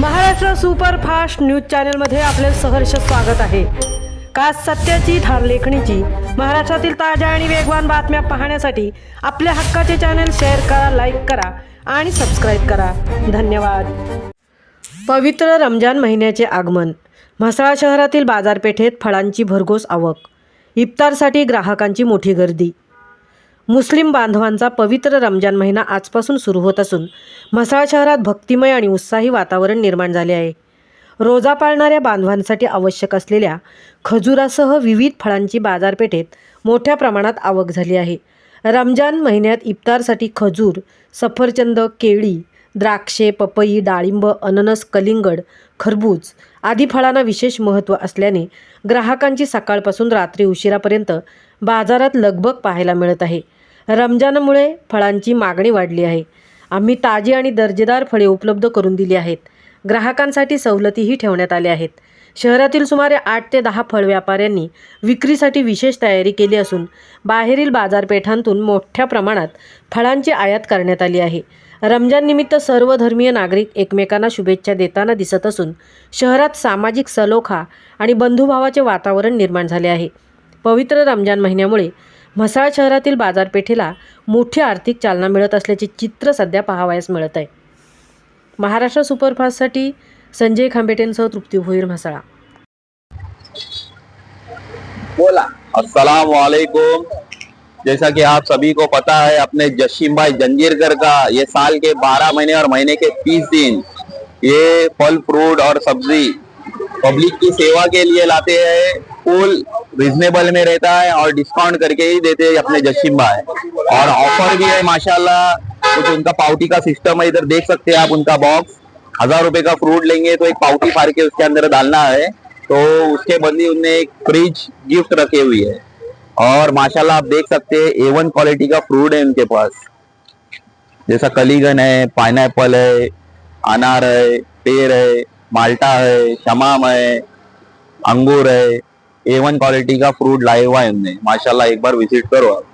Maharashtra superfast news चॅनलमध्ये आपले सहर्ष स्वागत आहे। खास सत्याची थार लेखणीची महाराष्ट्रातील ताज्या आणि वेगवान बातम्या पाहण्यासाठी आपल्या हक्काचे चॅनल शेअर करा, लाईक करा आणि सबस्क्राईब करा। धन्यवाद। पवित्र रमजान महिन्याचे आगमन। म्हसळा शहरातील बाजारपेठेत फळांची भरघोस आवक। इफ्तारसाठी ग्राहकांची मोठी गर्दी। मुस्लिम बांधवांचा पवित्र रमजान महिना आजपासून सुरू होत असून म्हसळा शहरात भक्तिमय आणि उत्साही वातावरण निर्माण झाले आहे। रोजा पाळणाऱ्या बांधवांसाठी आवश्यक असलेल्या खजुरासह विविध फळांची बाजारपेठेत मोठ्या प्रमाणात आवक झाली आहे। रमजान महिन्यात इफ्तारसाठी खजूर, सफरचंद, केळी, द्राक्षे, पपई, डाळिंब, अननस, कलिंगड, खरबूज आदी फळांना विशेष महत्त्व असल्याने ग्राहकांची सकाळपासून रात्री उशिरापर्यंत बाजारात लगबग पाहायला मिळत आहे। रमजानमुळे फळांची मागणी वाढली आहे। आम्ही ताजी आणि दर्जेदार फळे उपलब्ध करून दिली आहेत। ग्राहकांसाठी सवलतीही ठेवण्यात आल्या आहेत। शहरातील सुमारे 8 ते 10 फळ व्यापाऱ्यांनी विक्रीसाठी विशेष तयारी केली असून बाहेरील बाजारपेठांतून मोठ्या प्रमाणात फळांची आयात करण्यात आली आहे। रमजान निमित्त सर्व धर्मीय नागरिक एकमेकांना शुभेच्छा देताना दिसत असून शहरात सामाजिक सलोखा आणि बंधुभावाचे वातावरण निर्माण झाले आहे। पवित्र रमजान महिन्यामुळे म्हसळा शहरातील बाजारपेठेला मोठी आर्थिक चालना मिळत असल्याचे चित्र सध्या पाहावयास मिळत आहे। महाराष्ट्र सुपरफास्टसाठी संजय खांबेटेंसह तृप्ती भोईर, म्हसळा। बोला अस्सलाम वालेकुम। जैसा कि आप सभी को पता है, अपने जशीम भाई जंजीरकर का ये साल के 12 महीने और महीने के 30 दिन ये फल फ्रूट और सब्जी पब्लिक की सेवा के लिए लाते हैं। फुल रिजनेबल में रहता है और डिस्काउंट करके ही देते हैं अपने जशीम भाई। और ऑफर भी है माशाल्लाह। कुछ उनका पाउटी का सिस्टम है, इधर देख सकते हैं आप उनका बॉक्स। 1000 रुपए का फ्रूट लेंगे तो एक पाउटी फाड़ के उसके अंदर डालना है, तो उसके बदले उनने एक फ्रिज गिफ्ट रखे हुई है। और माशाल्लाह आप देख सकते हैं A1 क्वालिटी का फ्रूट है उनके पास, जैसा कलीगन है, पाइनएप्पल है, अनार है, पेड़ है, माल्टा है, शमाम है, अंगूर है। A1 क्वालिटी का फ्रूट लाए हुआ है उनने माशाल्लाह। एक बार विजिट करो आप।